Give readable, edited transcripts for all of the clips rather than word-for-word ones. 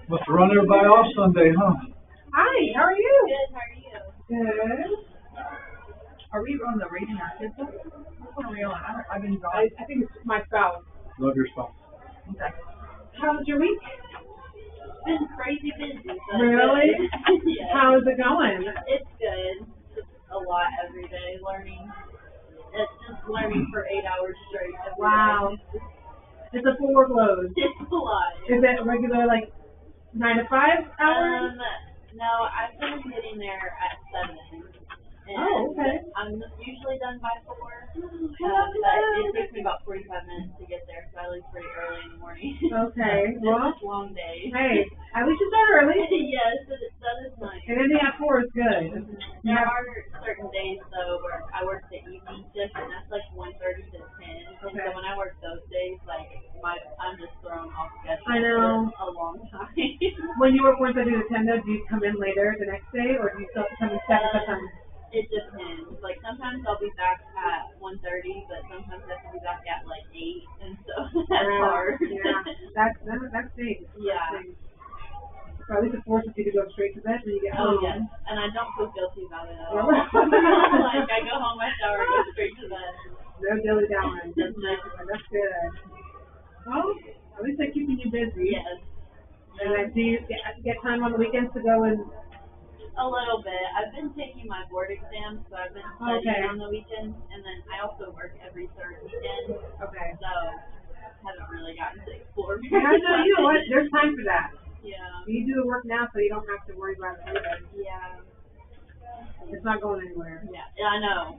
Must have run everybody off Sunday, huh? Hi, how are you? Good, how are you? Good. Are we on the raising our kids one? Which one are we on? I've been gone. I think it's my spouse. Love your spouse. Okay. How was your week? It's been crazy busy. But Really? good. Yeah. How is it going? It's good. Just a lot every day learning. It's just learning for 8 hours straight. Every Wow. day. It's a full workload. It's a lot. Is it regular, like, 9 to 5 hours? No, I've been getting there at 7. And Oh, okay. I'm usually done by 4. love But that. it takes me about 45 minutes to get there, so I leave pretty early in the morning. Okay. It's Well, just long day. hey, at least you start early. Yes, that is nice. And ending at 4 is good. There are certain days though where I work the evening shift and that's like 1:30 to 10. And Okay. so when I work those days, like I'm just thrown off schedule I know. for a long time. When you work 1:30 to 10, though, do you come in later the next day, or do you still have to come in 7 sometimes? It depends. Like sometimes I'll be back at 1:30, but sometimes I have to be back at like 8, and so that's hard. Yeah, that's big. Yeah. That's big. So at least it forces you to go straight to bed when you get Oh home. yes, and I don't feel guilty about it at all. Really? Like I go home, I shower, go straight to bed. No dilly dallying. That's good. Well, at least they're keeping you busy. Yes. And then do you get time on the weekends to go and? A little bit. I've been taking my board exams, so I've been studying Okay. on the weekends, and then I also work every third weekend, Okay. so haven't really gotten to explore. Yeah, no, you know what? There's time for that. Yeah. You do the work now, so you don't have to worry about it later. Yeah. It's not going anywhere. Yeah. I know.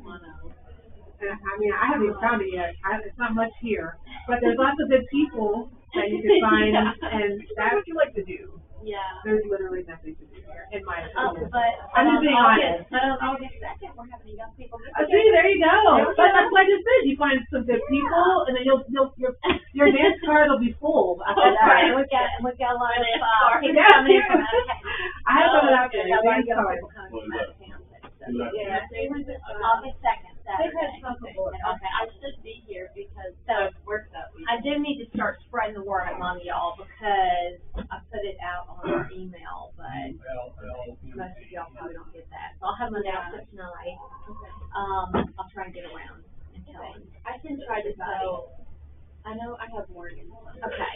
And, I mean, I haven't even found it yet. It's not much here, but there's lots of good people that you can find, Yeah. and that's what you like to do. Yeah. There's literally nothing to do here, in my opinion. But I'm just being honest. But on August 2nd, we're having a young people. See, there you go. But that's what I just said. You find some good people, and then your dance card will be full after that. Right. We got a lot of people Yeah. coming in from out of town. I have some of that there. Got a lot of Dance young card. people coming from out of town. Yeah. August 2nd, They've had Saturday. some before. Okay, I should be here because So, I work that week. I do need to start spreading the word among y'all because I put it out on our email, but most of y'all probably don't get that. So I'll have my announcement tonight. I'll try and get around and tell them. I can try to tell. I know I have Morgan. Okay,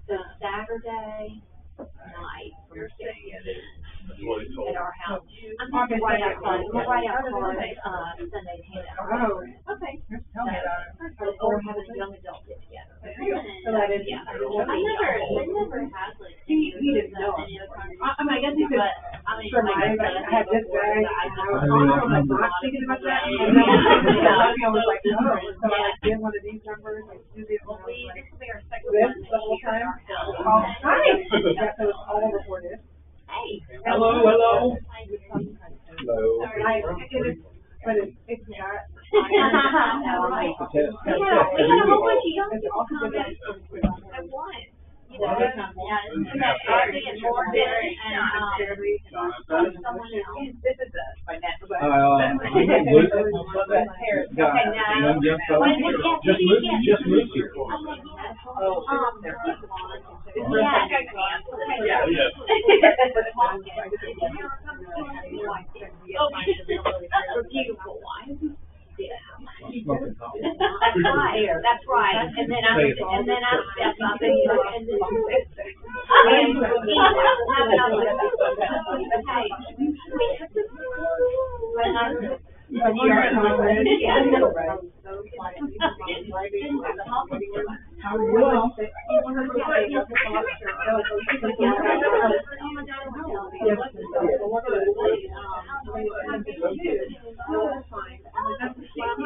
so Saturday night, we're staying at our house. I'm going to write out cards, Sunday to hand out. Oh, Okay. tell me about it. So we're having a young adult get together. So that is, Yeah. They never had like. He didn't know. any other conversation. I mean, I guess you could But I mean, surmise like that I had this before guy, that I and just- I was not thinking about that. And then I was like, oh, so I like did one of these numbers, like do this, and I was like, This will be our second this one the whole this year at time? our house. Oh, nice! Yeah, so it's all recorded. Hey. Hello. I, but it's got. Right. We had a whole bunch of young people also come good in that at once. You Well, know, that's not one. we had Abby and Morgan and, someone else. This is my next one. Luke, Okay, now. just moved here. Beautiful wife. Smoking coffee. That's right. And then I stepped up and How are you?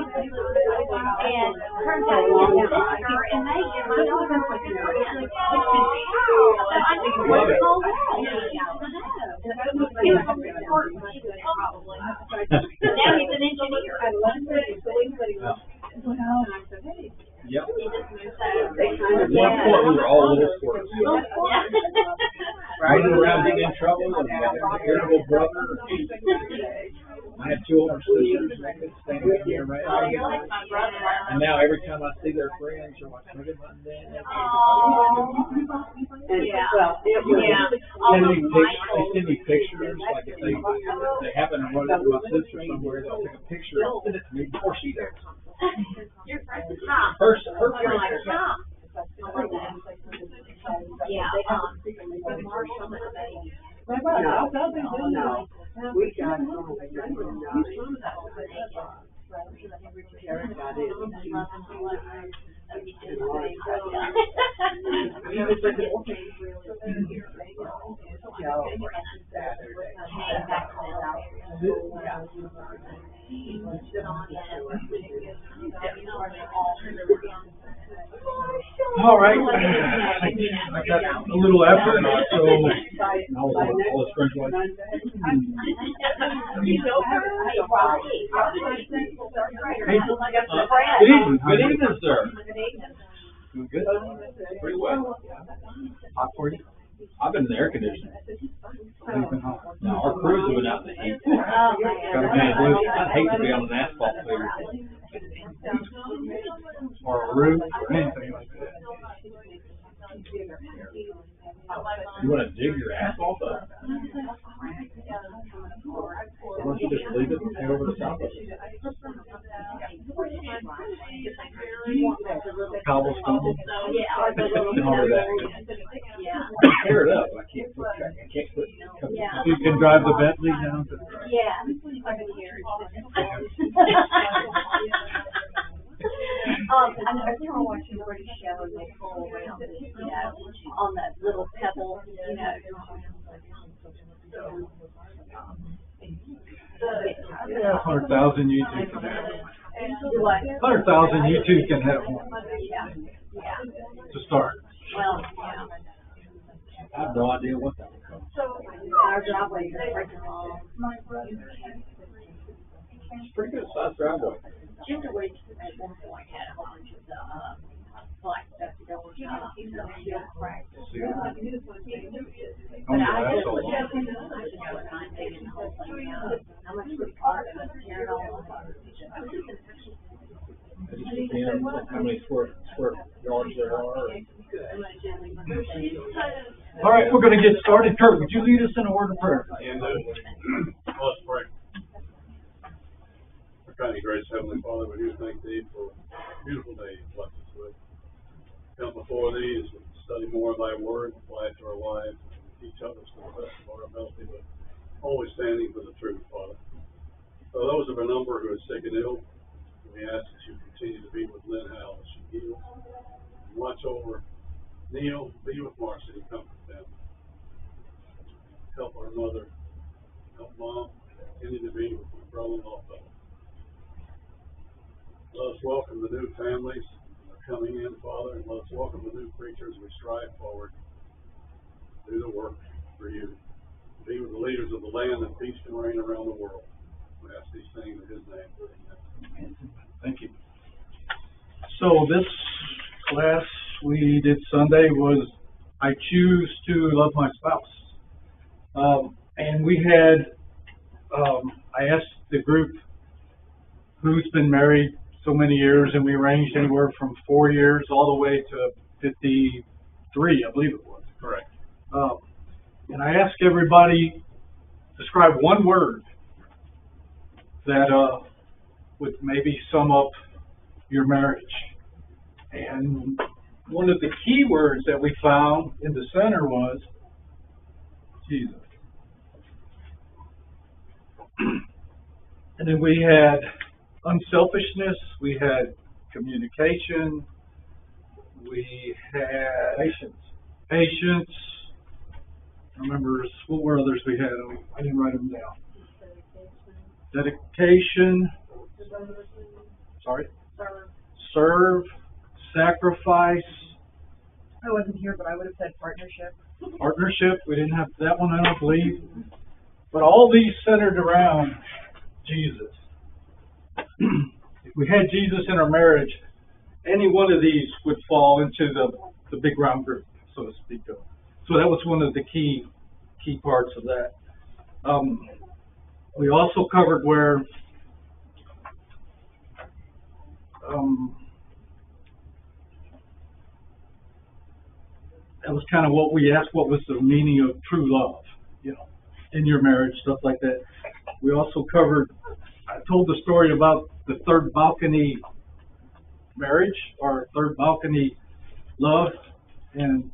and turns out he has a sister, and they and my daughter was friends. I think it was all now he's an engineer. Yep. He just moved At one point, we were all little sports. Running around getting in trouble and had an irritable brother. I had 2 older sisters. They could stand with me around. You're like my brother. And now every time I see their friends, they're like, look at my dad. Yeah. Well, it was. Yeah. They send me pictures, like if they happen to run into my sister somewhere, they'll take a picture and send it to me before she does. Your friends, huh? Her You're like, friend. huh? Yeah, with Marshall and the baby. No, we got, Karen got it. All right. I got a little effort, so all his friends like, Good evening, sir. Doing good? Pretty well. Hot for you? I've been in the air conditioning. Now, our crews have been out in the heat. Got a kind of blue. I'd hate to be on an asphalt field. Or a roof, or anything like that. You want to dig your asphalt up? Why don't you just leave it and head over the top of it? Cobblestone. Over that. Tear it up. I can't put. You can drive the Bentley down to. Yeah. I think we're watching the British show and they pull around, on that little pebble, Yeah, 100,000 YouTube can have What? 100,000 YouTube can have one Yeah. to start. Well, yeah. I have no idea what that would cost. Our driveway is freaking long. It's a pretty good sized driveway. Jim DeWitt at one point had a whole bunch of the, black stuff to go with, steel crack. But I just was just, I'm thinking the whole thing, how much would it cost to tear it all apart? It just depends on how many square yards there are. All right, we're going to get started. Kurt, would you lead us in a word of prayer? Let's pray. Our kind of gracious Heavenly Father, we do thank Thee for a beautiful day you blessed us with. Come before Thee as we study more of Thy Word, apply it to our lives, and teach others to the best of our ability, but always standing for the truth, Father. For those of our number who are sick and ill, we ask that You continue to be with Lynn Howell as she heals. Watch over Neil, be with Marcy, and comfort them. Help our mother, help Mom, continue to be with my brother-in-law, Philip. Let us welcome the new families that are coming in, Father, and let us welcome the new preachers as we strive forward to do the work for You. Be with the leaders of the land, and peace can reign around the world. We ask these things in His name. Amen. Thank you. So this class we did Sunday was I Choose to Love My Spouse. And we had, I asked the group who's been married so many years, and we ranged anywhere from 4 years all the way to 53, I believe it was. Correct. And I asked everybody describe one word that would maybe sum up your marriage. And one of the key words that we found in the center was Jesus. And then we had unselfishness, we had communication, we had patience. I remember what were others we had? I didn't write them down. Dedication. Sorry. Serve. Sacrifice. I wasn't here, but I would have said partnership. Partnership. We didn't have that one, I don't believe. But all these centered around Jesus. If we had Jesus in our marriage, any one of these would fall into the big round group, so to speak. So that was one of the key parts of that. We also covered where that was kind of what we asked, what was the meaning of true love, in your marriage, stuff like that. We also covered, I told the story about the third balcony marriage, or third balcony love, and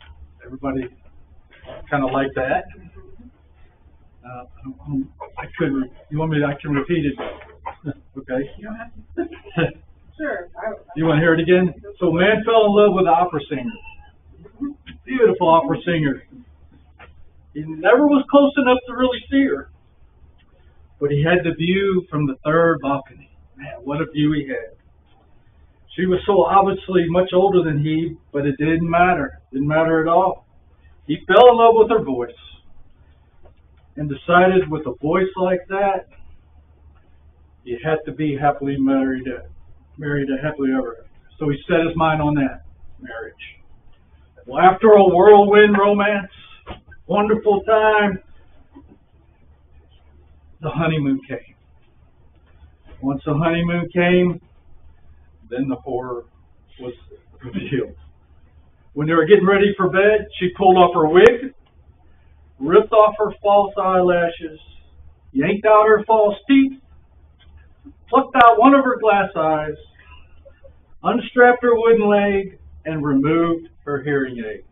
everybody kind of liked that. I can repeat it. Okay. You don't have to. Sure. You want to hear it again? So man fell in love with an opera singer. Beautiful opera singer. He never was close enough to really see her. But he had the view from the third balcony. Man, what a view he had. She was so obviously much older than he, but it didn't matter. Didn't matter at all. He fell in love with her voice and decided with a voice like that, you had to be happily married happily ever after. So he set his mind on that marriage. Well, after a whirlwind romance, wonderful time, the honeymoon came. Once the honeymoon came, then the horror was revealed. When they were getting ready for bed, she pulled off her wig, ripped off her false eyelashes, yanked out her false teeth, plucked out one of her glass eyes, unstrapped her wooden leg, and removed her hearing aids.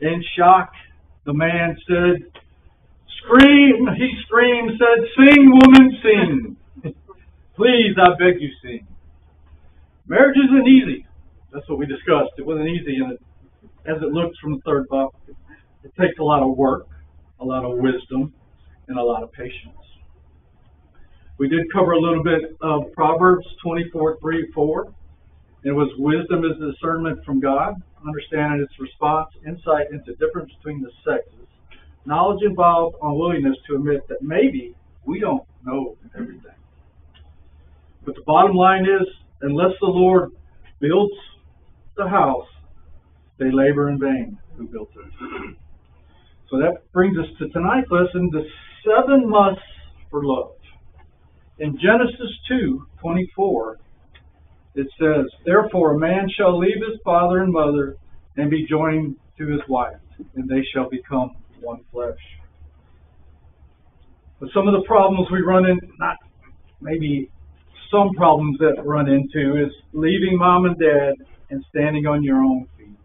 In shock, the man said, "Scream!" He screamed, said, "Sing, woman, sing. Please, I beg you, sing." Marriage isn't easy. That's what we discussed. It wasn't easy as it looks from the third book. It takes a lot of work, a lot of wisdom, and a lot of patience. We did cover a little bit of Proverbs 24:3-4. It was wisdom is discernment from God, understanding its response, insight into difference between the sexes, knowledge involved, unwillingness to admit that maybe we don't know everything. But the bottom line is, unless the Lord builds the house, they labor in vain who built it. So that brings us to tonight's lesson, the 7 musts for love. In Genesis 2:24, it says, "Therefore a man shall leave his father and mother and be joined to his wife, and they shall become one flesh." But some of the problems we run into, not maybe some problems that run into, is leaving mom and dad and standing on your own feet,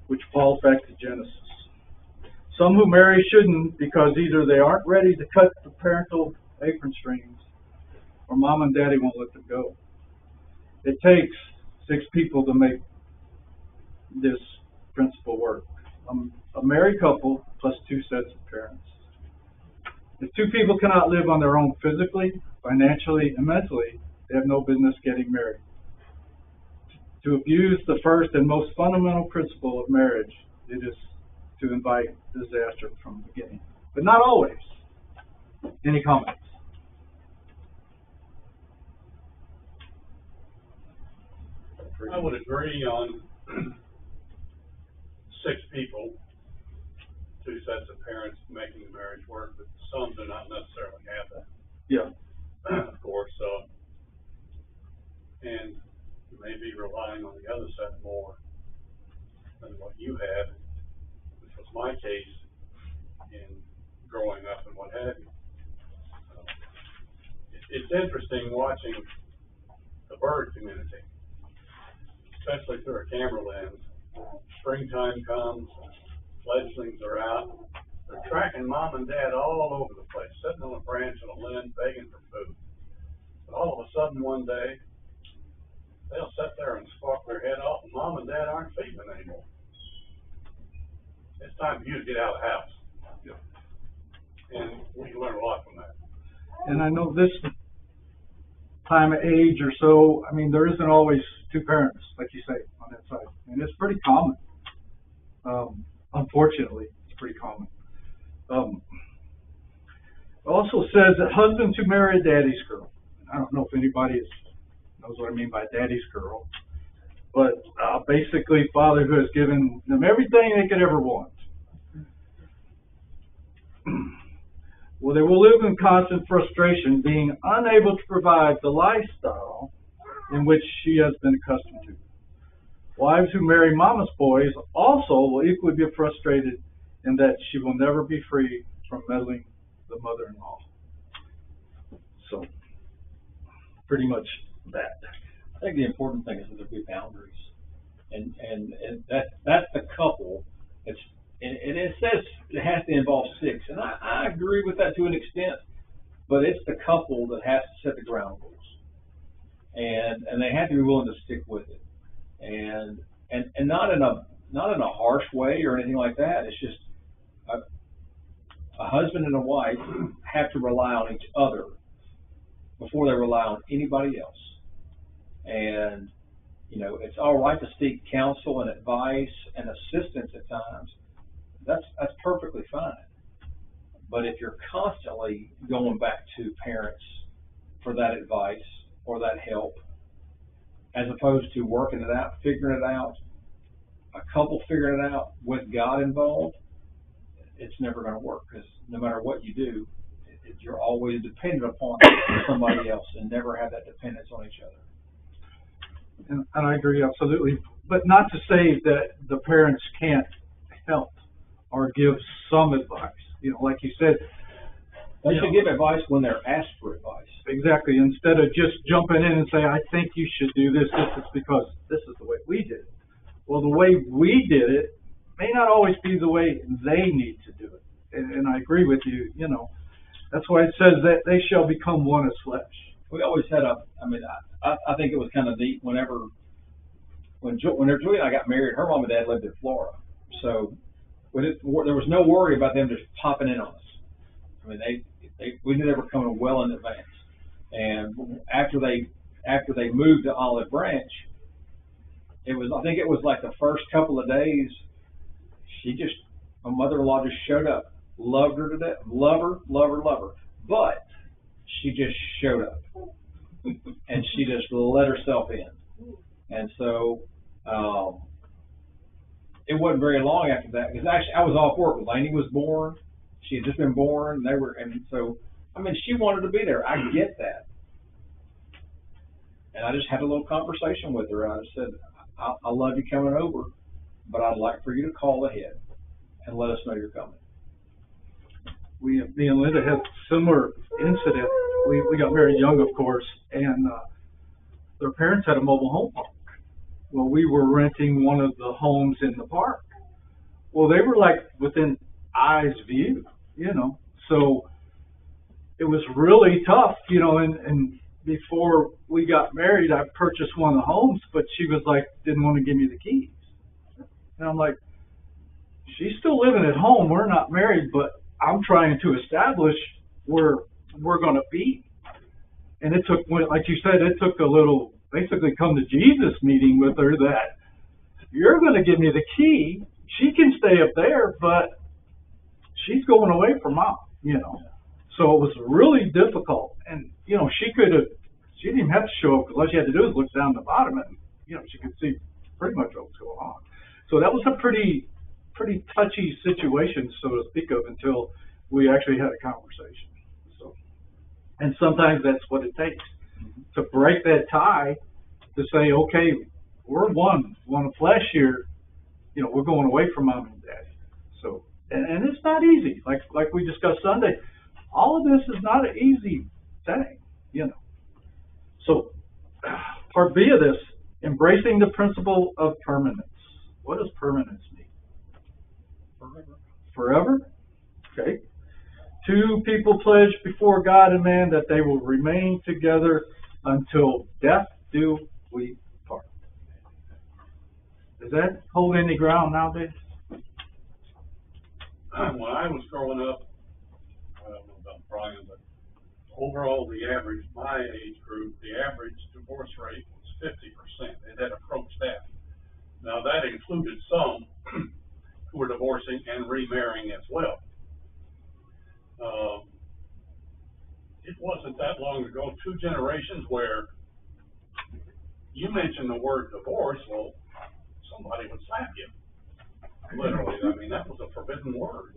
which falls back to Genesis. Some who marry shouldn't, because either they aren't ready to cut the parental apron strings, or mom and daddy won't let them go. It takes 6 people to make this principle work. A married couple plus 2 sets of parents. If 2 people cannot live on their own physically, financially, and mentally, they have no business getting married. To abuse the first and most fundamental principle of marriage, it is to invite disaster from the beginning. But not always. Any comments? I would agree on 6 people, 2 sets of parents making the marriage work, but some do not necessarily have that. Yeah. Of course, and you may be relying on the other set more than what you had, which was my case in growing up and what have you. It's interesting watching the bird community, especially through a camera lens. Springtime comes, fledglings are out. They're tracking mom and dad all over the place, sitting on a branch on a limb, begging for food. But all of a sudden one day, they'll sit there and squawk their head off, and mom and dad aren't feeding them anymore. It's time for you to get out of the house. And we can learn a lot from that. And I know this time of age or so, I mean, there isn't always 2 parents, like you say, on that side. And it's pretty common. Unfortunately, it's pretty common. It also says that husbands who marry a daddy's girl. I don't know if anybody knows what I mean by daddy's girl. But basically, father who has given them everything they could ever want. Well, they will live in constant frustration, being unable to provide the lifestyle in which she has been accustomed to. Wives who marry mama's boys also will equally be frustrated in that she will never be free from meddling the mother-in-law. So, pretty much that. I think the important thing is that there be boundaries, and that's the couple. And it says it has to involve 6, and I agree with that to an extent, but it's the couple that has to set the ground rules, and they have to be willing to stick with it, and not in a harsh way or anything like that. It's just a husband and a wife have to rely on each other before they rely on anybody else. And, you know, it's all right to seek counsel and advice and assistance at times. That's perfectly fine. But if you're constantly going back to parents for that advice or that help, as opposed to working it out, figuring it out, a couple figuring it out with God involved, it's never going to work, because no matter what you do, you're always dependent upon somebody else and never have that dependence on each other. And I agree absolutely, but not to say that the parents can't help or give some advice. You know, like you said, They should give advice when they're asked for advice. Exactly. Instead of just jumping in and say, I think you should do this. This is because this is the way we did it. Well, the way we did it may not always be the way they need to do it. And I agree with you. You know, that's why it says that they shall become one as flesh. We always had I think it was kind of neat when Julie and I got married, her mom and dad lived in Florida. So there was no worry about them just popping in on us. I mean, we knew they were coming well in advance. And after they moved to Olive Branch, I think it was like the first couple of days, my mother-in-law just showed up. Loved her to death. Love her. But she just showed up. And she just let herself in. And so, it wasn't very long after that, because actually I was off work. Lainey was born. She had just been born. And so, I mean, she wanted to be there. I get that. And I just had a little conversation with her. I just said, I love you coming over, but I'd like for you to call ahead and let us know you're coming. Me and Linda had a similar incident. We got married young, of course, and their parents had a mobile home park. Well, we were renting one of the homes in the park. Well, they were like within eyes view, you know. So it was really tough, you know, and before we got married, I purchased one of the homes, but she was like, didn't want to give me the keys. And I'm like, she's still living at home. We're not married, but I'm trying to establish where we're going to be. And it took, like you said, it took a little, basically come to Jesus meeting with her that you're going to give me the key. She can stay up there, but she's going away from mom, you know. So it was really difficult. And, you know, she didn't even have to show up, because all she had to do was look down the bottom and, you know, she could see pretty much what was going on. So that was a pretty touchy situation, so to speak of, until we actually had a conversation. So, and sometimes that's what it takes to break that tie, to say, okay, we're one flesh here. You know, we're going away from mom and dad. So, and it's not easy. Like we discussed Sunday, all of this is not an easy thing, you know. So, part B of this, embracing the principle of permanence. What does permanence mean? Forever? Okay. 2 people pledge before God and man that they will remain together until death do we part. Does that hold any ground nowadays? When I was growing up, I don't know about Brian, but overall, the average, my age group, the average divorce rate was 50%. It had approached that. Now, that included some who were divorcing and remarrying as well. It wasn't that long ago, 2 generations, where you mentioned the word divorce, well, somebody would slap you. Literally, I mean, that was a forbidden word.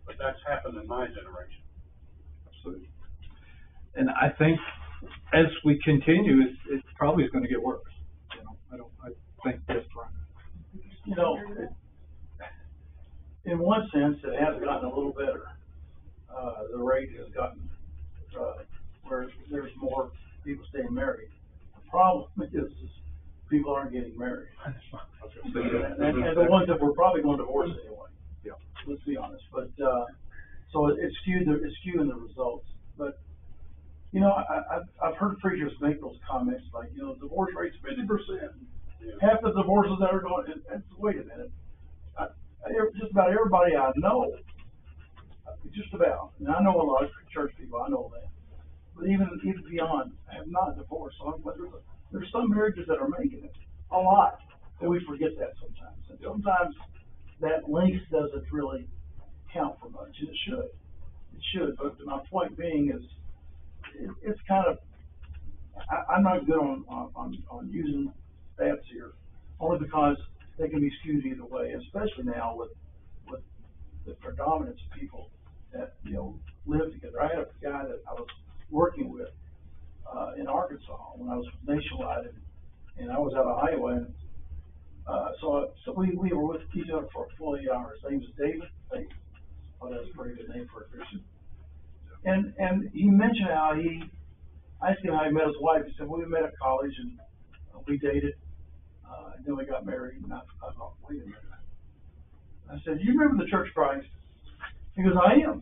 But that's happened in my generation. Absolutely. And I think as we continue, it probably is going to get worse. You know, I think that point is people aren't getting married. And the ones that we're probably going to divorce anyway. Yeah. Let's be honest, but, so it's skewing the results, but, you know, I've heard preachers make those comments like, you know, divorce rate's 50%. Half the divorces that are going, and wait a minute. Just about everybody I know, just about, and I know a lot of church people, I know that, but even beyond, have not divorced. So there's some marriages that are making it, a lot, and we forget that sometimes. And sometimes that length doesn't really count for much, and it should. It should, but my point being is, it's kind of, I'm not good on using stats here, only because they can be skewed either way, especially now with the predominance of people that, you know, live together. I had a guy that I was working with, in Arkansas when I was nationwide, and I was out of Iowa, and, so we were with each other for a full 8 hours. His name was David. Oh, that's a pretty good name for a Christian. And he mentioned how I asked him how he met his wife. He said, well, we met at college and we dated, and then we got married. And I thought, wait a minute. I said, you remember the Church of Christ? He goes, I am.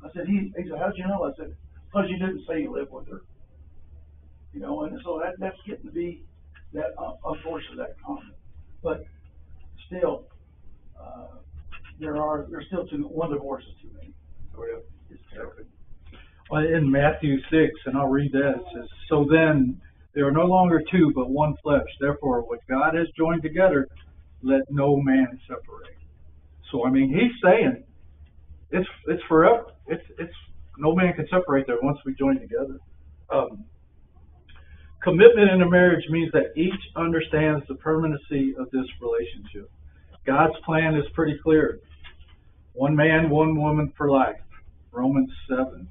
I said, he said, how'd you know? I said, because you didn't say you lived with her. You know, and so that's getting to be that, unfortunately, that common. But still, there's still one divorce is too many. Oh, yeah. It's terrible. Well, in Matthew 6, and I'll read that, it says, so then there are no longer two, but one flesh. Therefore, what God has joined together, let no man separate. So, I mean, he's saying it's forever. It's no man can separate there once we join together. Commitment in a marriage means that each understands the permanency of this relationship. God's plan is pretty clear. One man, one woman for life. Romans 7.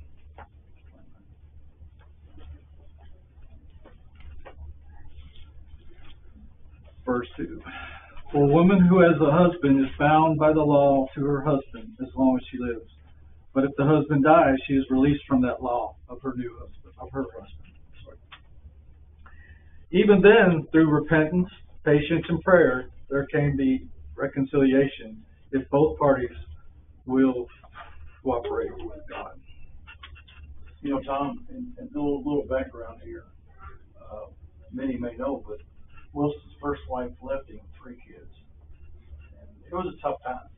Verse 2. For a woman who has a husband is bound by the law to her husband as long as she lives. But if the husband dies, she is released from that law of her new husband, of her husband. Sorry. Even then, through repentance, patience, and prayer, there can be reconciliation if both parties will cooperate with God. You know, Tom, and a little background here. Many may know, but Wilson's first wife left him with 3 kids. And it was a tough time.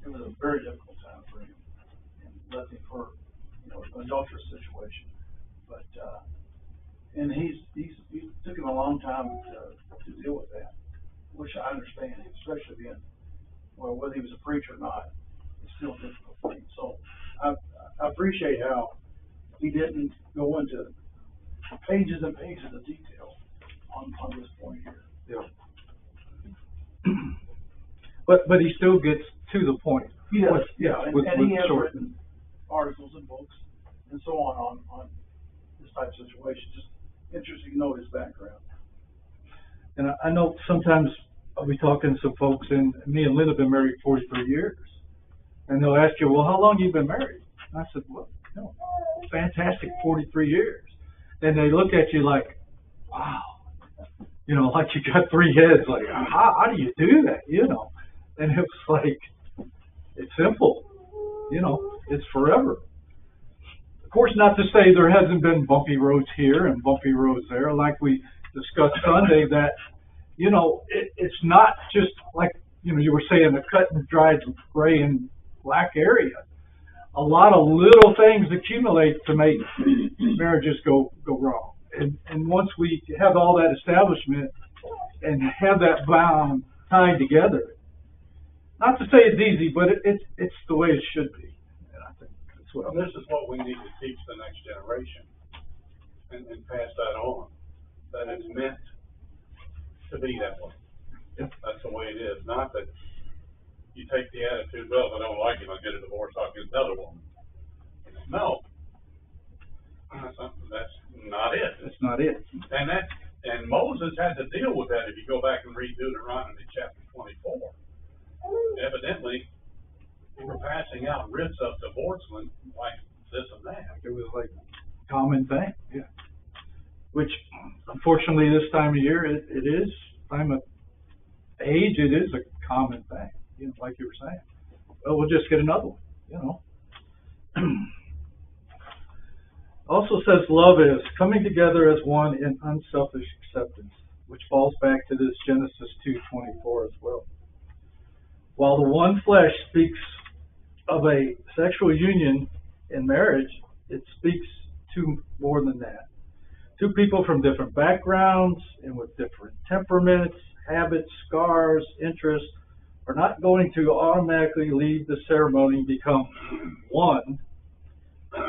It was a very difficult time for him. And left him for, you know, an adulterous situation. But, and it took him a long time to deal with that, which I understand, especially being, well, whether he was a preacher or not, it's still a difficult thing. So I appreciate how he didn't go into pages and pages of detail on this point here. Yeah. But he still gets to the point. He does, yeah. And he has short. written articles and books and so on this type of situation. Just interesting to know his background. And I know sometimes I'll be talking to some folks, and me and Lynn have been married 43 years. And they'll ask you, well, how long have you been married? And I said, well, no, fantastic 43 years. And they look at you like, wow, you know, like you got 3 heads, like, how do you do that, you know? And it was like, it's simple, you know, it's forever. Of course, not to say there hasn't been bumpy roads here and bumpy roads there, like we discussed Sunday, that, you know, it's not just like, you know, you were saying the cut and dried gray and black area. A lot of little things accumulate to make marriages go wrong. And once we have all that establishment and have that bond tied together, not to say it's easy, but it's the way it should be. And I think that's what This is what we need to teach the next generation and pass that on. That it's meant to be that way. Yep. That's the way it is. Not that you take the attitude, well, if I don't like him, I'll get a divorce, I'll get another woman. No. That's not it. That's not it. And Moses had to deal with that if you go back and read Deuteronomy chapter 24. Evidently, they were passing out writs of divorcement like this and that. It was like a common thing. Yeah. which unfortunately this time of year, it is, time of age, it is a common thing, you know, like you were saying. Well, we'll just get another one, you know. Also says love is coming together as one in unselfish acceptance, which falls back to this Genesis 2:24 as well. While the one flesh speaks of a sexual union in marriage, it speaks to more than that. Two people from different backgrounds and with different temperaments, habits, scars, interests are not going to automatically leave the ceremony and become one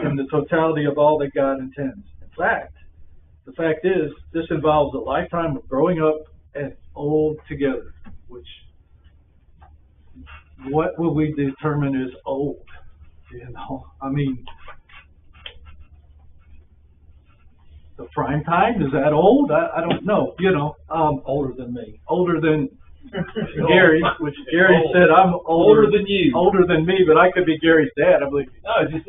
in the totality of all that God intends. In fact, the fact is, this involves a lifetime of growing up and old together, which, what will we determine is old? You know, I mean, the prime time, is that old? I don't know, you know. Older than me. Older than Gary, which Gary said I'm Older than you. Older than me, but I could be Gary's dad, I believe. No, it's just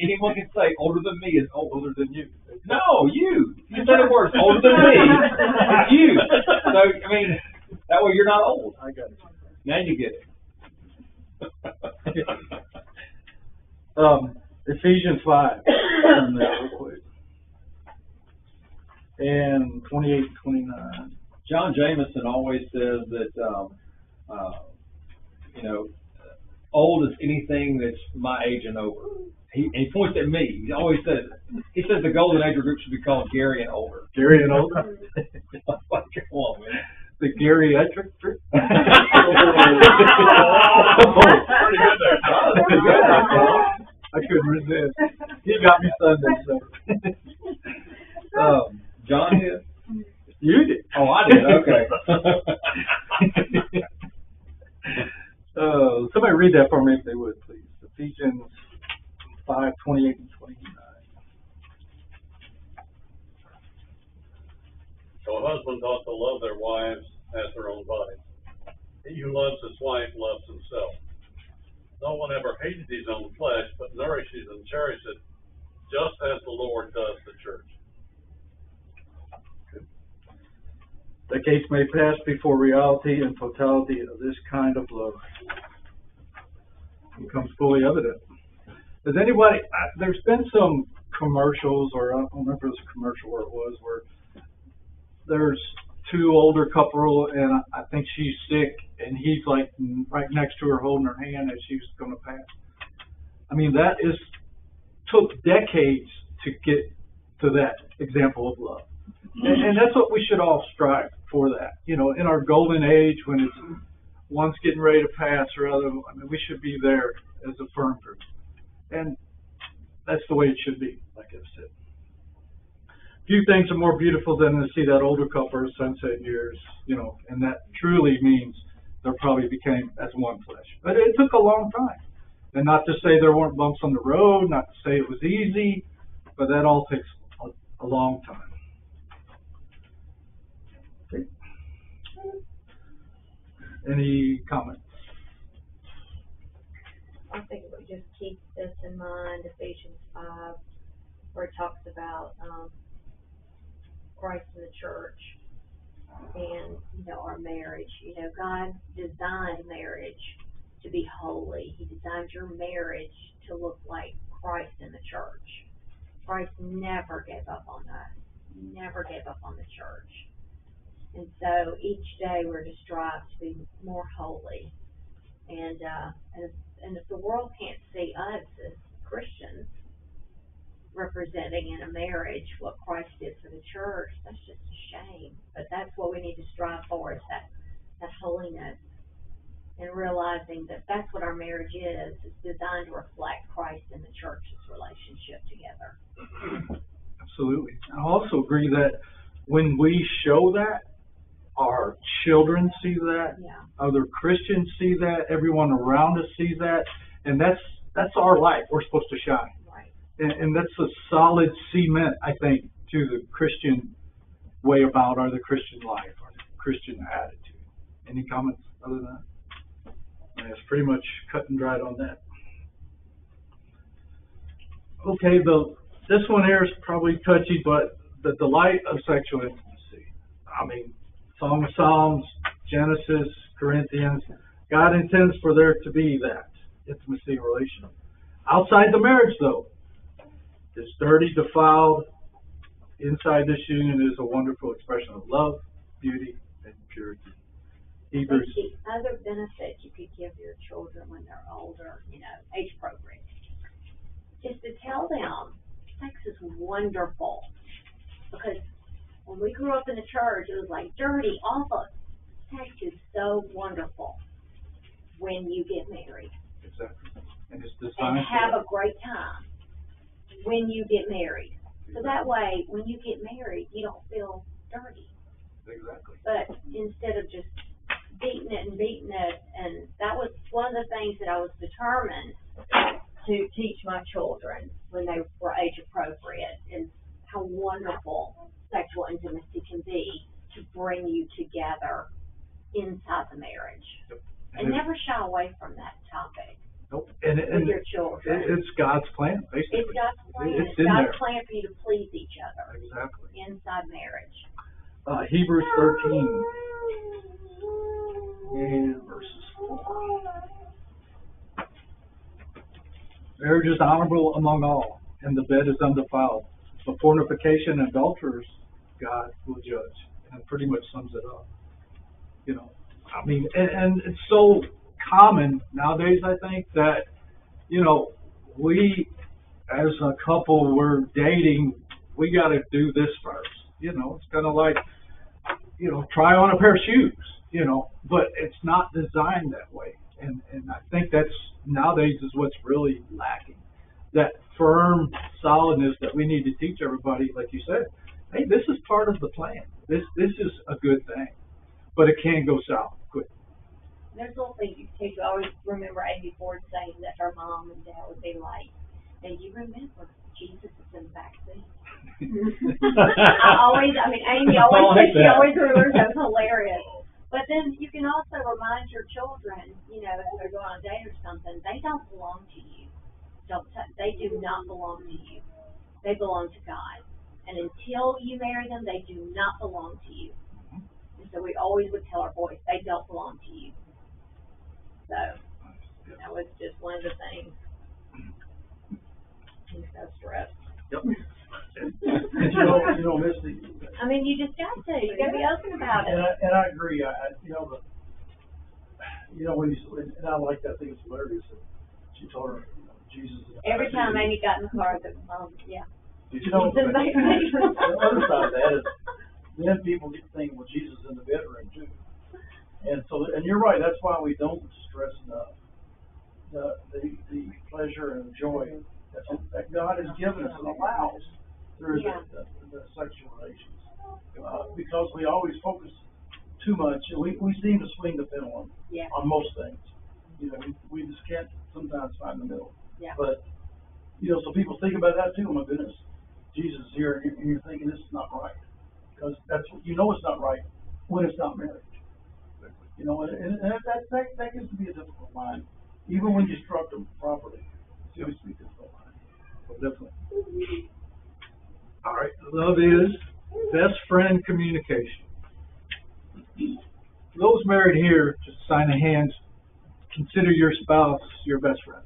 anyone can say older than me is older than you. No, you. You said it worse. Older than me. It's you. So I mean, that way you're not old. I got it. Now you get it. Ephesians 5. Real quick. And 28 and 29. John Jameson always says that, you know, old is anything that's my age and over. He points at me. He always says, he says the golden age group should be called Gary and older. Gary and older? Come on, man. The geriatric group? Pretty good there. Pretty good. I couldn't resist. He got me Sunday, so. John did? You did. Oh, I did. Okay. Somebody read that for me if they would, please. Ephesians 5:28 and 29. So husbands ought to love their wives as their own bodies. He who loves his wife loves himself. No one ever hated his own flesh, but nourishes and cherishes it, just as the Lord does the church. The case may pass before reality and totality of this kind of love becomes fully evident. Does anybody, there's been some commercials, or I don't remember if it was a commercial where it was, where there's two older couple and I think she's sick and he's like right next to her holding her hand as she's going to pass. I mean, that took decades to get to that example of love. And that's what we should all strive for, that, you know, in our golden age when it's one's getting ready to pass or other. I mean, we should be there as a firm group, and that's the way it should be, like I said. Few things are more beautiful than to see that older couple or sunset years, you know, and that truly means they probably became as one flesh. But it took a long time, and not to say there weren't bumps on the road, not to say it was easy, but that all takes a long time. Okay. Any comments? I think we just keep this in mind, Ephesians 5, where it talks about Christ in the church and, you know, our marriage. You know, God designed marriage to be holy. He designed your marriage to look like Christ in the church. Christ never gave up on us, never gave up on the church. And so each day we're to strive to be more holy. And if the world can't see us as Christians representing in a marriage what Christ did for the church, that's just a shame. But that's what we need to strive for, is that holiness, and realizing that that's what our marriage is. It's designed to reflect Christ and the church's relationship together. Absolutely. I also agree that when we show that, our children see that, Yeah. other Christians see that, everyone around us sees that, and that's our light. We're supposed to shine. Right. And that's a solid cement, I think, to the Christian way about, or the Christian life, or the Christian attitude. Any comments other than that? It's pretty much cut and dried on that. Okay, this one here is probably touchy, but the delight of sexual intimacy. I mean, Song of Psalms, Genesis, Corinthians, God intends for there to be that intimacy relational. Outside the marriage, though, it's dirty, defiled. Inside this union is a wonderful expression of love, beauty, and purity. Hebrews. The other benefit you could give your children when they're older, age appropriate, is to tell them sex is wonderful. Because when we grew up in the church, it was like dirty, awful. Sex is so wonderful when you get married. Exactly. And it's And designed have a great time when you get married. So that way, when you get married, you don't feel dirty. Exactly. But instead of just beating it, and that was one of the things that I was determined to teach my children when they were age appropriate, is how wonderful sexual intimacy can be to bring you together inside the marriage. Yep. And never shy away from that topic Nope. with your children. It's God's plan, basically. It's God's plan. It's It's in God's there. plan for you to please each other Exactly. inside marriage. Hebrews 13 and verses 4. Marriage is honorable among all, and the bed is undefiled. But fornication and adulterers, God will judge. And it pretty much sums it up. I mean, and it's so common nowadays, I think, that, we, as a couple, we're dating, we got to do this first. It's kind of like, try on a pair of shoes, but it's not designed that way. And I think that's nowadays is what's really lacking. That firm solidness that we need to teach everybody, like you said, hey, this is part of the plan. This is a good thing, but it can go south quick. There's little things you can teach. I always remember Amy Ford saying that her mom and dad would be like, "Now you remember Jesus is in the back seat." Amy always said, she always remembers. That was hilarious. But then you can also remind your children, if they're going on a date or something, they don't belong to you. They do not belong to you. They belong to God. And until you marry them, they do not belong to you. And so we always would tell our boys, they don't belong to you. So that was just one of the things. I'm so stressed. Yep. Misty. You just got to. You got to be open about it. And I agree. And I like that. I think it's hilarious that she told her, Jesus. Every time Amy got in the car, yeah. The Jesus is in the back seat. other side of that is then people get thinking, well, Jesus is in the bedroom too. And you're right. That's why we don't stress enough the pleasure and joy that God has given us and allows through the sexual relations. Because we always focus too much. We seem to swing the pendulum on most things. We just can't sometimes find the middle. Yeah. But, so people think about that too. Oh my goodness, Jesus is here, and you're thinking this is not right. Because that's it's not right when it's not marriage. And that gets to be a difficult line. Even when you struck them properly, it's going to be a difficult line. Definitely. All right. Love is best friend communication. Those married here, just sign of hands, consider your spouse your best friend.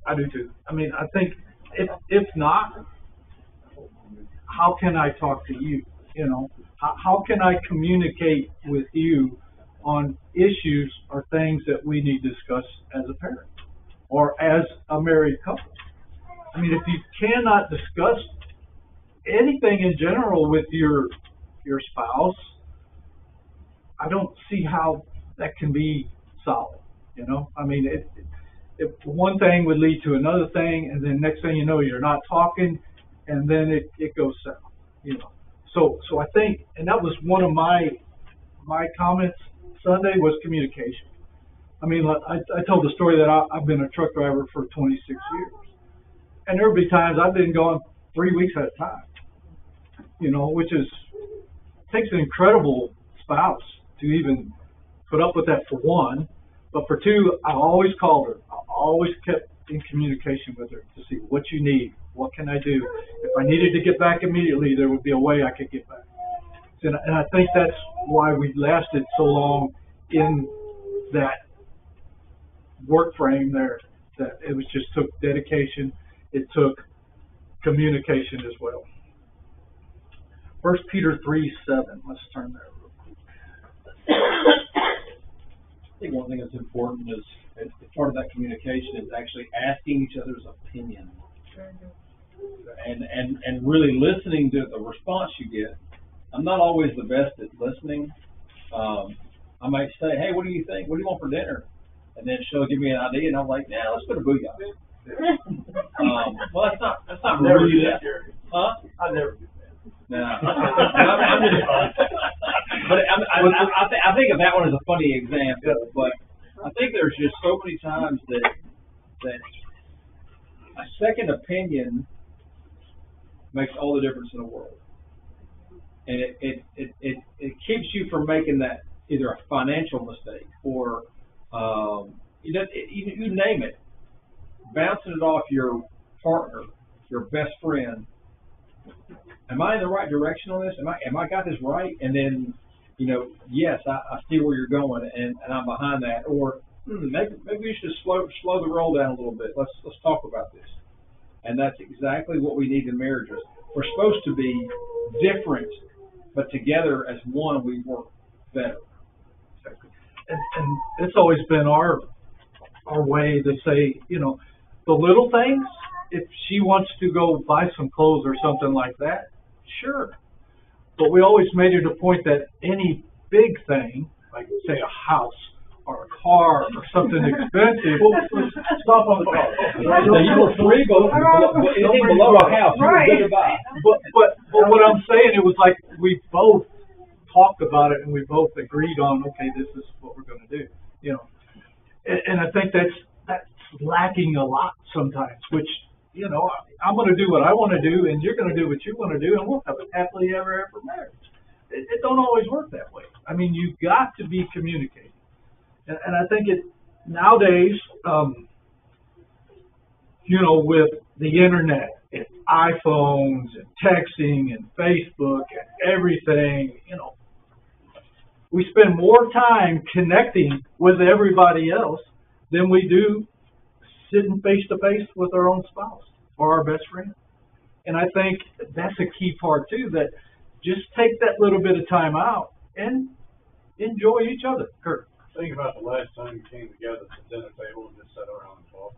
I do too. I think if not, how can I talk to you? How can I communicate with you on issues or things that we need to discuss as a parent or as a married couple? If you cannot discuss anything in general with your spouse, I don't see how that can be solid. If one thing would lead to another thing, and then next thing you know, you're not talking, and then it goes south. So I think, and that was one of my comments Sunday was communication. I told the story that I've been a truck driver for 26 years, and there would be times I've been gone 3 weeks at a time. Which takes an incredible spouse to even put up with that, for one. But for two, I always called her. I always kept in communication with her to see what you need, what can I do. If I needed to get back immediately, there would be a way I could get back. And I think that's why we lasted so long in that work frame there, that it was just took dedication, it took communication as well. 1 Peter 3:7. Let's turn there real quick. I think one thing that's important is, as part of that communication, is actually asking each other's opinion. And really listening to the response you get. I'm not always the best at listening. I might say, hey, what do you think? What do you want for dinner? And then she'll give me an idea, and I'm like, nah, let's go to Booyah. Well, that's not really that. Huh? I never do that. No. I'm just, but I think of that one as a funny example, but I think there's just so many times that a second opinion makes all the difference in the world. And it keeps you from making that either a financial mistake or you name it, bouncing it off your partner, your best friend. Am I in the right direction on this? Am I got this right? And then, yes, I see where you're going, and I'm behind that. Or maybe you should slow the roll down a little bit. Let's talk about this. And that's exactly what we need in marriages. We're supposed to be different, but together as one, we work better. And it's always been our way to say, the little things. If she wants to go buy some clothes or something like that, sure. But we always made it a point that any big thing, like say a house or a car or something expensive, Stop on the car. So you were free, but anything below a house, you were good to buy. But what I'm saying, it was like we both talked about it and we both agreed on, okay, this is what we're going to do, And I think that's lacking a lot sometimes, which, I'm going to do what I want to do and you're going to do what you want to do and we'll have a happily ever after marriage. It don't always work that way. I mean, you've got to be communicating. And I think nowadays, with the internet and iPhones and texting and Facebook and everything, we spend more time connecting with everybody else than we do sitting face to face with our own spouse or our best friend. And I think that's a key part too, that just take that little bit of time out and enjoy each other. Kurt. Think about the last time you came together at the dinner table and just sat around and talked.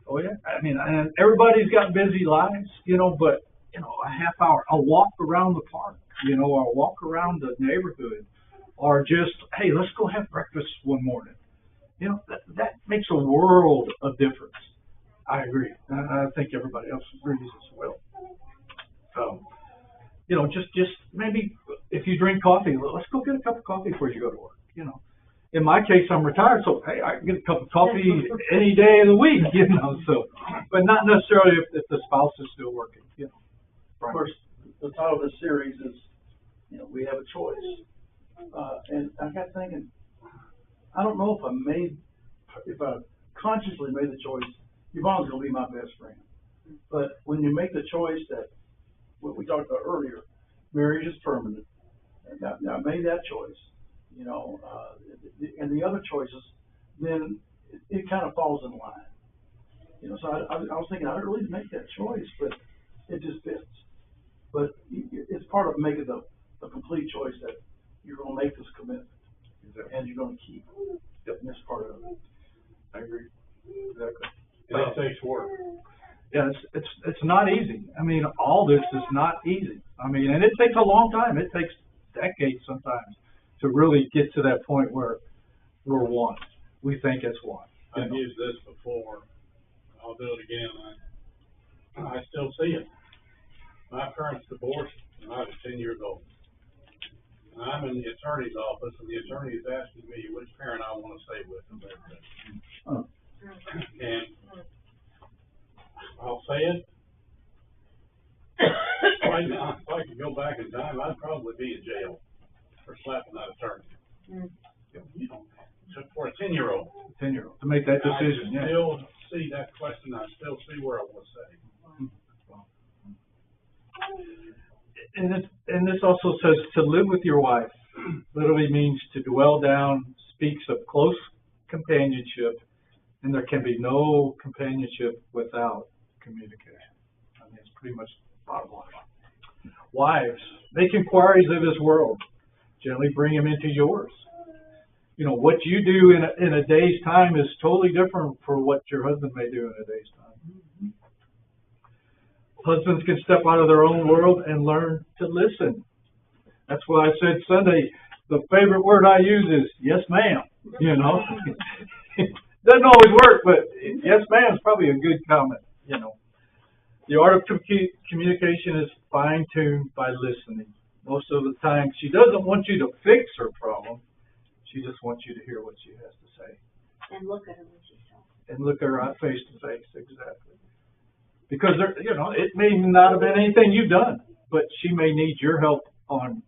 Oh yeah, I mean, and everybody's got busy lives, but a half hour, a walk around the park, or a walk around the neighborhood, or just, hey, let's go have breakfast one morning. That makes a world of difference. I agree. I think everybody else agrees as well. Just maybe if you drink coffee, let's go get a cup of coffee before you go to work. In my case, I'm retired, so hey, I can get a cup of coffee any day of the week, so, but not necessarily if the spouse is still working, Of course, the title of this series is, we have a choice. And I got thinking, I don't know if I consciously made the choice, Yvonne's going to be my best friend. But when you make the choice that, what we talked about earlier, marriage is permanent, and I made that choice, and the other choices, then it kind of falls in line. So I was thinking, I didn't really make that choice, but it just fits. But it's part of making the complete choice that you're going to make this commitment, and you're going to keep this part of it. I agree. Exactly. It takes work. Yeah, it's not easy. I mean, all this is not easy. I mean, and it takes a long time. It takes decades sometimes to really get to that point where we're one. We think it's one. I've used this before. I'll do it again. I still see it. My parents divorced when I was 10 years old. And I'm in the attorney's office, and the attorney is asking me which parent I want to stay with. And I'll say it. Right now, if I could go back in time, I'd probably be in jail for slapping that attorney. You don't have to for a 10-year-old. 10-year-old, to make that decision, I yeah. still see that question, I still see where I was saying. And this also says to live with your wife literally means to dwell down, speaks of close companionship, and there can be no companionship without communication. I mean, it's pretty much the bottom line. Wives, make inquiries of his world. Gently bring him into yours. You know, what you do in a day's time is totally different from what your husband may do in a day's time. Husbands can step out of their own world and learn to listen. That's why I said Sunday, the favorite word I use is yes ma'am. You know, doesn't always work, but yes ma'am is probably a good comment. You know, the art of communication is fine-tuned by listening. Most of the time, she doesn't want you to fix her problem. She just wants you to hear what she has to say. And look at her when she's talking. And look at her face to face, exactly. Because there, you know, it may not have been anything you've done, but she may need your help on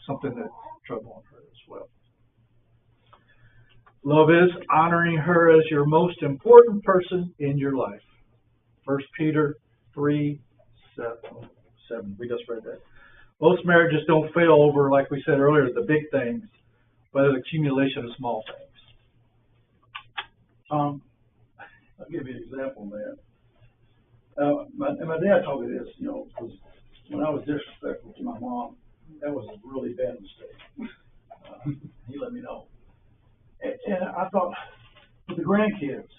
something that's troubling her as well. Love is honoring her as your most important person in your life. 1 Peter 3:7. We just read that. Most marriages don't fail over, like we said earlier, the big things, but an accumulation of small things. I'll give you an example of that. My dad told me this, you know, because when I was disrespectful to my mom, that was a really bad mistake. He let me know. And I thought, with the grandkids,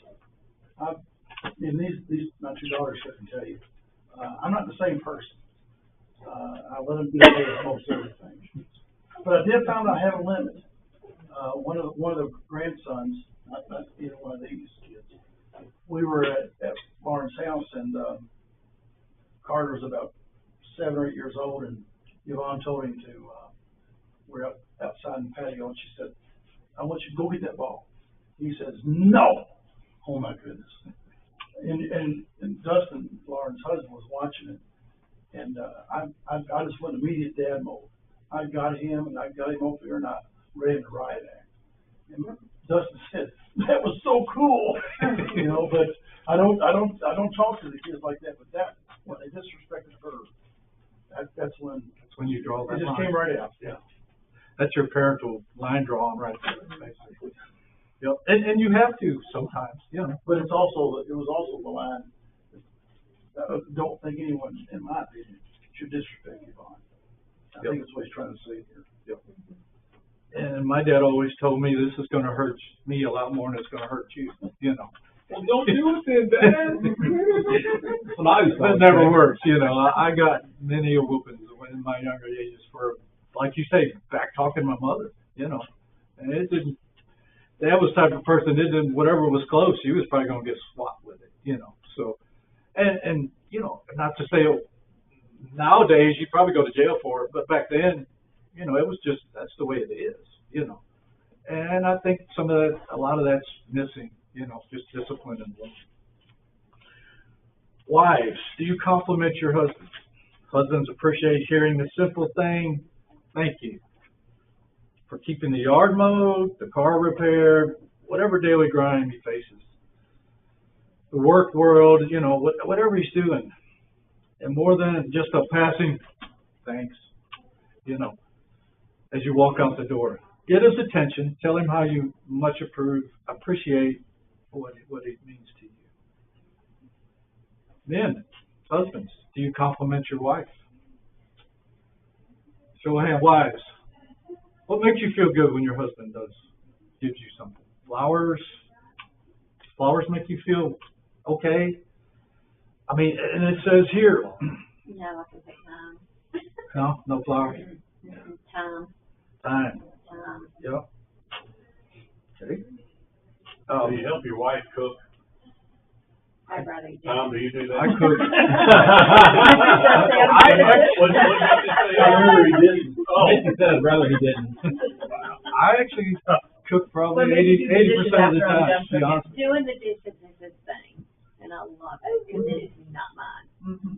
and these my two daughters can tell you, I'm not the same person. I let them get away with most everything. But I did find I have a limit. One of the grandsons, not either one of these kids, we were at Lauren's house, and Carter was about 7 or 8 years old, and Yvonne told him to, we're outside in the patio, and she said, I want you to go get that ball. He says, no. Oh my goodness. And Dustin, Lauren's husband, was watching it, and I just went immediate dad mode. I got him over there, and I ready to riot act. And Dustin said, that was so cool. You know, but I don't talk to the kids like that, but that, when they disrespected her, that's when you draw that it just line. came right out. Yeah. That's your parental line drawing right there, basically. Yep. And you have to sometimes, you know. But it was also the line. Don't think anyone, in my opinion, should disrespect Yvonne. I think that's what he's trying to say here. Yep. And my dad always told me this is going to hurt me a lot more than it's going to hurt you, you know. Well, don't do it then, Dad. That never works, you know. I got many a whoopings in my younger ages for, like you say, back talking my mother, you know. And it didn't. Dad was the type of person that didn't, whatever was close, he was probably going to get swapped with it, you know. So, and you know, not to say nowadays you probably go to jail for it, but back then, you know, it was just, that's the way it is, you know. And I think a lot of that's missing, you know, just discipline and love. Wives, do you compliment your husbands? Husbands appreciate hearing the simple thing, thank you, for keeping the yard mowed, the car repaired, whatever daily grind he faces. The work world, you know, whatever he's doing. And more than just a passing thanks, you know, as you walk out the door. Get his attention, tell him how you much appreciate what it means to you. Men, husbands, do you compliment your wife? Show of hand, wives. What makes you feel good when your husband gives you something? Flowers? Flowers make you feel okay? I mean, and it says here. No, I can take time. No flowers? Time. Yep. Okay. Do you help your wife cook? I'd rather you do. Tom, do you do that? I cook. What did you say? I remember he didn't. Oh. He said I'd rather he didn't. I actually cook probably 80% of the time, to be honest. Doing the dishes is his thing, and I love it, because it is not mine. Mm-hmm.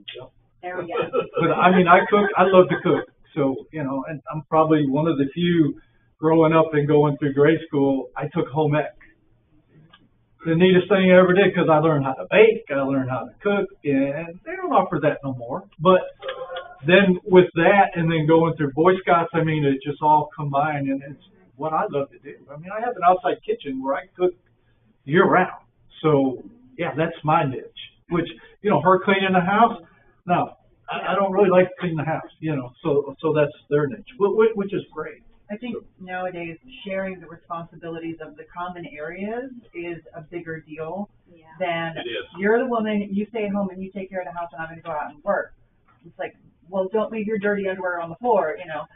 There we go. But I mean, I love to cook. So, you know, and I'm probably one of the few growing up and going through grade school, I took home ec. The neatest thing I ever did, because I learned how to bake, I learned how to cook, and they don't offer that no more. But then with that, and then going through Boy Scouts, I mean, it just all combined, and it's what I love to do. I mean, I have an outside kitchen where I cook year round. So, yeah, that's my niche. Which, you know, her cleaning the house, no, I don't really like to clean the house, you know, so that's their niche, which is great. I think nowadays sharing the responsibilities of the common areas is a bigger deal than It is. you're the woman, you stay at home and you take care of the house and I'm going to go out and work. It's like, well, don't leave your dirty underwear on the floor, you know.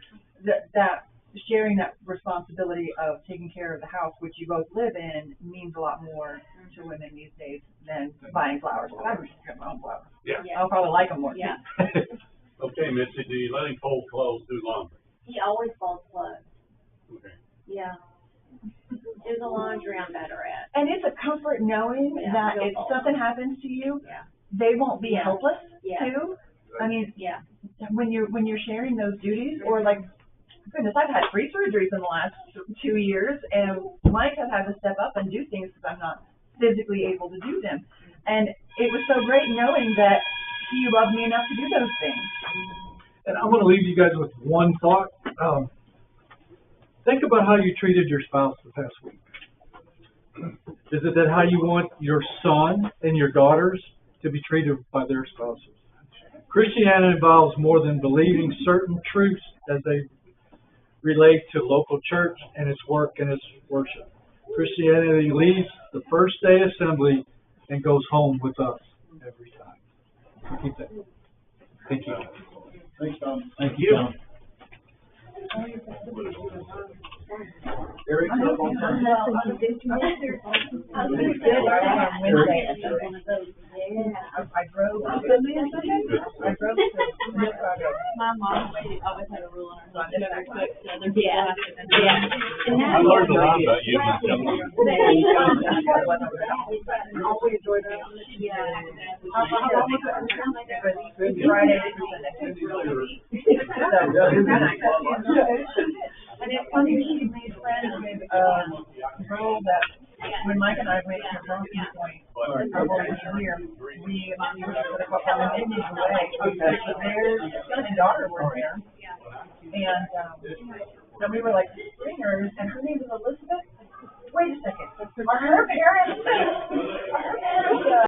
That sharing that responsibility of taking care of the house, which you both live in, means a lot more to women these days than buying flowers. I would just get my own flowers. Yeah. I'll probably like them more. Yeah. Okay, Mitzi, do you let him fold clothes, do laundry? He always folds clothes. Okay. Yeah. Do the laundry I'm better at. And it's a comfort knowing Yeah, that real if cold. something happens to you, Yeah. they won't be Yeah. helpless Yeah. too. I mean, Yeah. when you're sharing those duties, or like, goodness, I've had 3 surgeries in the last 2 years, and Mike has had to step up and do things because I'm not physically able to do them. And it was so great knowing that he loved me enough to do those things. And I'm going to leave you guys with one thought. Think about how you treated your spouse the past week. Is it that how you want your son and your daughters to be treated by their spouses? Christianity involves more than believing certain truths as they relate to local church and its work and its worship. Christianity leaves the first day assembly and goes home with us every time. Keep that. Thank you. Thanks, Tom. Thank you. Eric, I'm you're on time. I drove to Chicago. My mom, she always had a rule on her, so she never cooked, so other people Yeah. have to. Yeah. And I now learned a lot about you and Kelly. Always enjoyed that. Yeah. Friday. And it's funny, she made friends with a girl that, when Mike and I went to Bronson Point, a year, we were at a couple of Indian way, because their son and daughter were there. And we were like singers, and her name was Elizabeth. Wait a second, are her parents